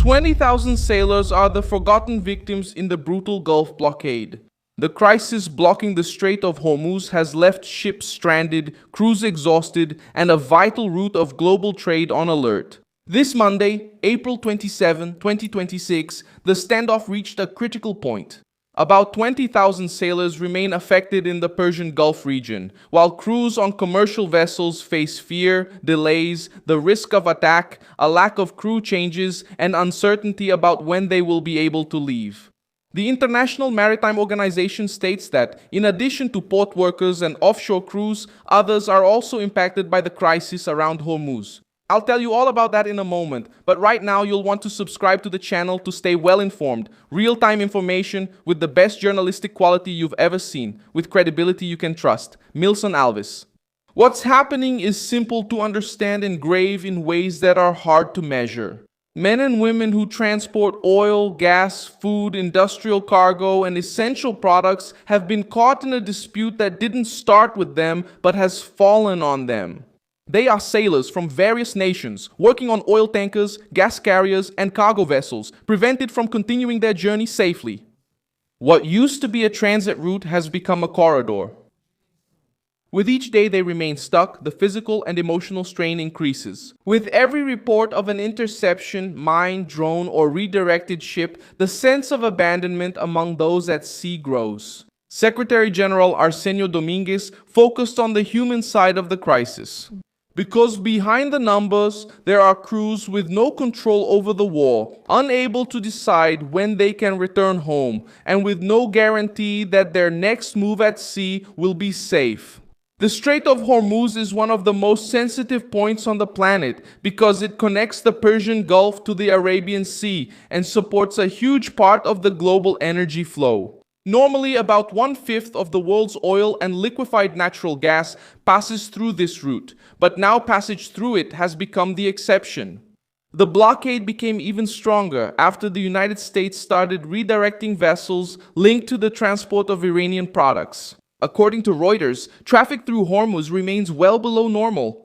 20,000 sailors are the forgotten victims in the brutal Gulf blockade. The crisis blocking the Strait of Hormuz has left ships stranded, crews exhausted, and a vital route of global trade on alert. This Monday, April 27, 2026, the standoff reached a critical point. About 20,000 sailors remain affected in the Persian Gulf region, while crews on commercial vessels face fear, delays, the risk of attack, a lack of crew changes, and uncertainty about when they will be able to leave. The International Maritime Organization states that, in addition to port workers and offshore crews, others are also impacted by the crisis around Hormuz. I'll tell you all about that in a moment, but right now you'll want to subscribe to the channel to stay well informed, real-time information with the best journalistic quality you've ever seen, with credibility you can trust. Milson Alves. What's happening is simple to understand and grave in ways that are hard to measure. Men and women who transport oil, gas, food, industrial cargo, and essential products have been caught in a dispute that didn't start with them but has fallen on them. They are sailors from various nations, working on oil tankers, gas carriers, and cargo vessels, prevented from continuing their journey safely. What used to be a transit route has become a corridor. With each day they remain stuck, the physical and emotional strain increases. With every report of an interception, mine, drone, or redirected ship, the sense of abandonment among those at sea grows. Secretary General Arsenio Dominguez focused on the human side of the crisis. Because behind the numbers, there are crews with no control over the war, unable to decide when they can return home, and with no guarantee that their next move at sea will be safe. The Strait of Hormuz is one of the most sensitive points on the planet because it connects the Persian Gulf to the Arabian Sea and supports a huge part of the global energy flow. Normally, about 1/5 of the world's oil and liquefied natural gas passes through this route, but now passage through it has become the exception. The blockade became even stronger after the United States started redirecting vessels linked to the transport of Iranian products. According to Reuters, traffic through Hormuz remains well below normal.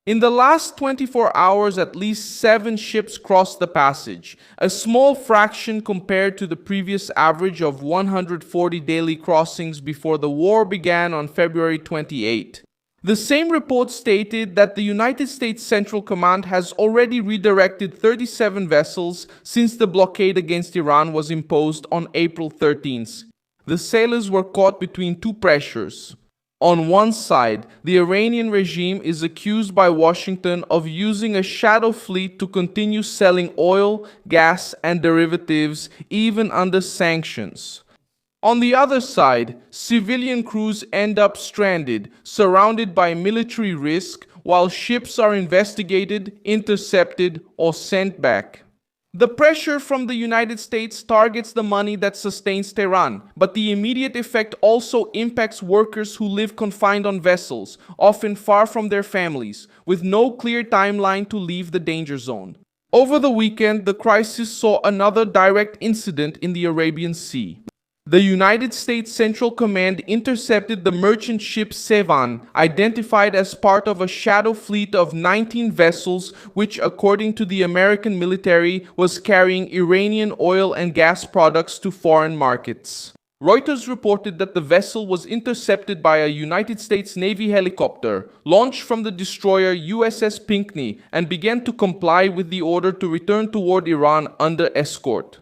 In the last 24 hours, at least 7 ships crossed the passage, a small fraction compared to the previous average of 140 daily crossings before the war began on February 28. The same report stated that the United States Central Command has already redirected 37 vessels since the blockade against Iran was imposed on April 13th. The sailors were caught between two pressures. On one side, the Iranian regime is accused by Washington of using a shadow fleet to continue selling oil, gas, and derivatives even under sanctions. On the other side, civilian crews end up stranded, surrounded by military risk, while ships are investigated, intercepted, or sent back. The pressure from the United States targets the money that sustains Tehran, but the immediate effect also impacts workers who live confined on vessels, often far from their families, with no clear timeline to leave the danger zone. Over the weekend, the crisis saw another direct incident in the Arabian Sea. The United States Central Command intercepted the merchant ship Sevan, identified as part of a shadow fleet of 19 vessels, which, according to the American military, was carrying Iranian oil and gas products to foreign markets. Reuters reported that the vessel was intercepted by a United States Navy helicopter, launched from the destroyer USS Pinckney, and began to comply with the order to return toward Iran under escort.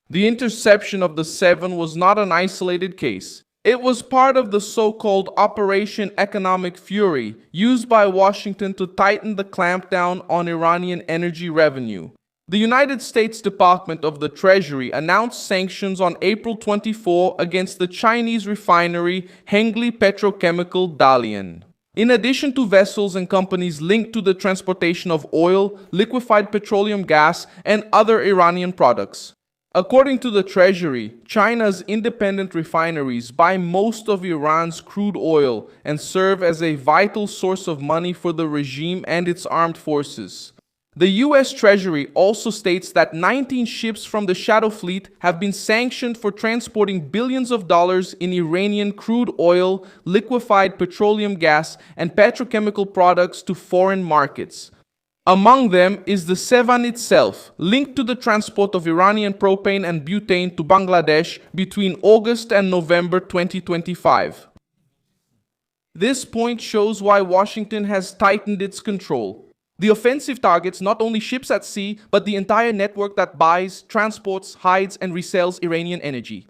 The interception of the Sevan was not an isolated case. It was part of the so-called Operation Economic Fury, used by Washington to tighten the clampdown on Iranian energy revenue. The United States Department of the Treasury announced sanctions on April 24 against the Chinese refinery Hengli Petrochemical Dalian. In addition to vessels and companies linked to the transportation of oil, liquefied petroleum gas, and other Iranian products. According to the Treasury, China's independent refineries buy most of Iran's crude oil and serve as a vital source of money for the regime and its armed forces. The U.S. Treasury also states that 19 ships from the Shadow Fleet have been sanctioned for transporting billions of dollars in Iranian crude oil, liquefied petroleum gas, and petrochemical products to foreign markets. Among them is the Sevan itself, linked to the transport of Iranian propane and butane to Bangladesh between August and November 2025. This point shows why Washington has tightened its control. The offensive targets not only ships at sea, but the entire network that buys, transports, hides, and resells Iranian energy.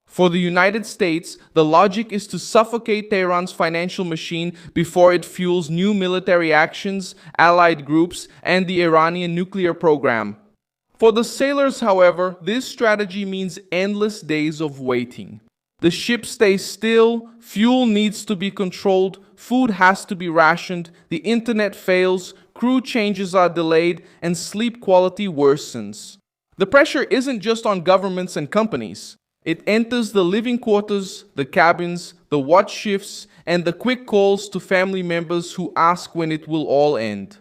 For the United States, the logic is to suffocate Tehran's financial machine before it fuels new military actions, allied groups, and the Iranian nuclear program. For the sailors, however, this strategy means endless days of waiting. The ship stays still, fuel needs to be controlled, food has to be rationed, the internet fails, crew changes are delayed, and sleep quality worsens. The pressure isn't just on governments and companies. It enters the living quarters, the cabins, the watch shifts, and the quick calls to family members who ask when it will all end.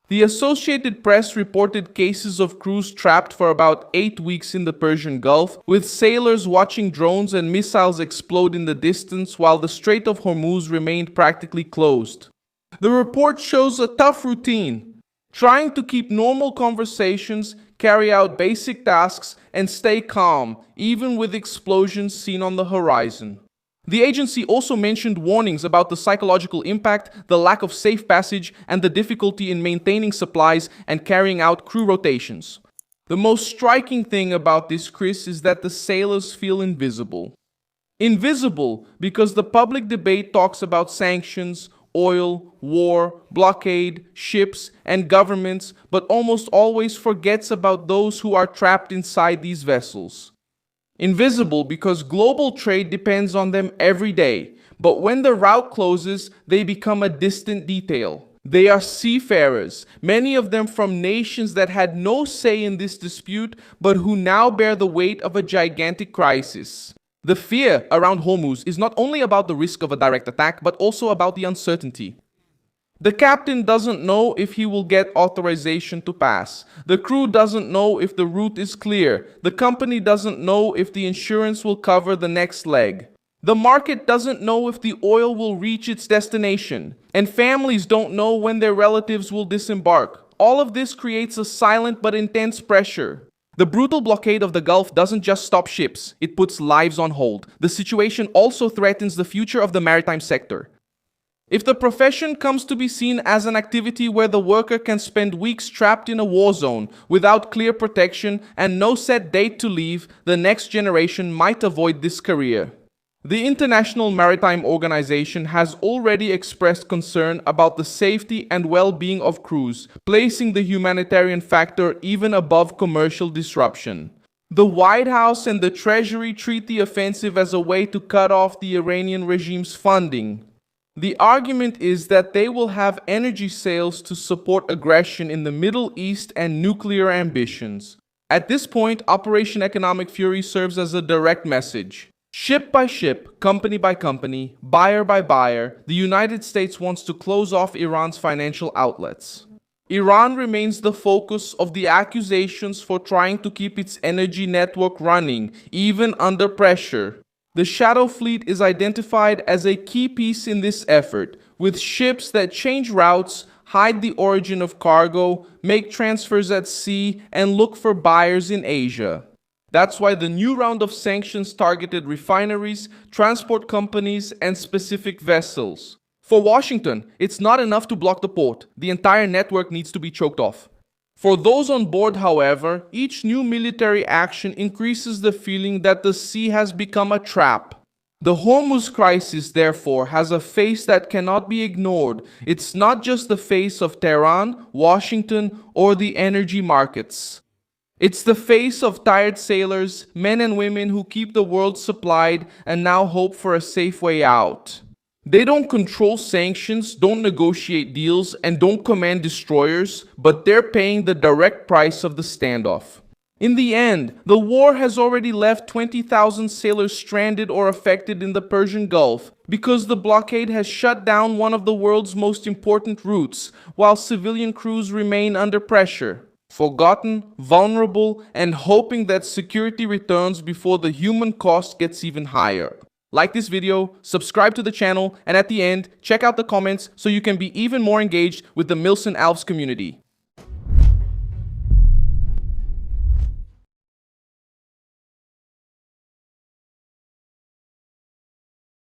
The Associated Press reported cases of crews trapped for about 8 weeks in the Persian Gulf, with sailors watching drones and missiles explode in the distance while the Strait of Hormuz remained practically closed. The report shows a tough routine, trying to keep normal conversations, carry out basic tasks, and stay calm, even with explosions seen on the horizon. The agency also mentioned warnings about the psychological impact, the lack of safe passage, and the difficulty in maintaining supplies and carrying out crew rotations. The most striking thing about this, Chris, is that the sailors feel invisible. Invisible because the public debate talks about sanctions, oil, war, blockade, ships, and governments, but almost always forgets about those who are trapped inside these vessels. Invisible because global trade depends on them every day, but when the route closes, they become a distant detail. They are seafarers, many of them from nations that had no say in this dispute, but who now bear the weight of a gigantic crisis. The fear around Hormuz is not only about the risk of a direct attack, but also about the uncertainty. The captain doesn't know if he will get authorization to pass. The crew doesn't know if the route is clear. The company doesn't know if the insurance will cover the next leg. The market doesn't know if the oil will reach its destination. And families don't know when their relatives will disembark. All of this creates a silent but intense pressure. The brutal blockade of the Gulf doesn't just stop ships, it puts lives on hold. The situation also threatens the future of the maritime sector. If the profession comes to be seen as an activity where the worker can spend weeks trapped in a war zone without clear protection and no set date to leave, the next generation might avoid this career. The International Maritime Organization has already expressed concern about the safety and well-being of crews, placing the humanitarian factor even above commercial disruption. The White House and the Treasury treat the offensive as a way to cut off the Iranian regime's funding. The argument is that they will have energy sales to support aggression in the Middle East and nuclear ambitions. At this point, Operation Economic Fury serves as a direct message. Ship by ship, company by company, buyer by buyer, the United States wants to close off Iran's financial outlets. Iran remains the focus of the accusations for trying to keep its energy network running, even under pressure. The Shadow Fleet is identified as a key piece in this effort, with ships that change routes, hide the origin of cargo, make transfers at sea, and look for buyers in Asia. That's why the new round of sanctions targeted refineries, transport companies, and specific vessels. For Washington, it's not enough to block the port. The entire network needs to be choked off. For those on board, however, each new military action increases the feeling that the sea has become a trap. The Hormuz crisis, therefore, has a face that cannot be ignored. It's not just the face of Tehran, Washington, or the energy markets. It's the face of tired sailors, men and women who keep the world supplied and now hope for a safe way out. They don't control sanctions, don't negotiate deals, and don't command destroyers, but they're paying the direct price of the standoff. In the end, the war has already left 20,000 sailors stranded or affected in the Persian Gulf because the blockade has shut down one of the world's most important routes, while civilian crews remain under pressure. Forgotten, vulnerable, and hoping that security returns before the human cost gets even higher. Like this video, subscribe to the channel, and at the end, check out the comments so you can be even more engaged with the Milson Alves community.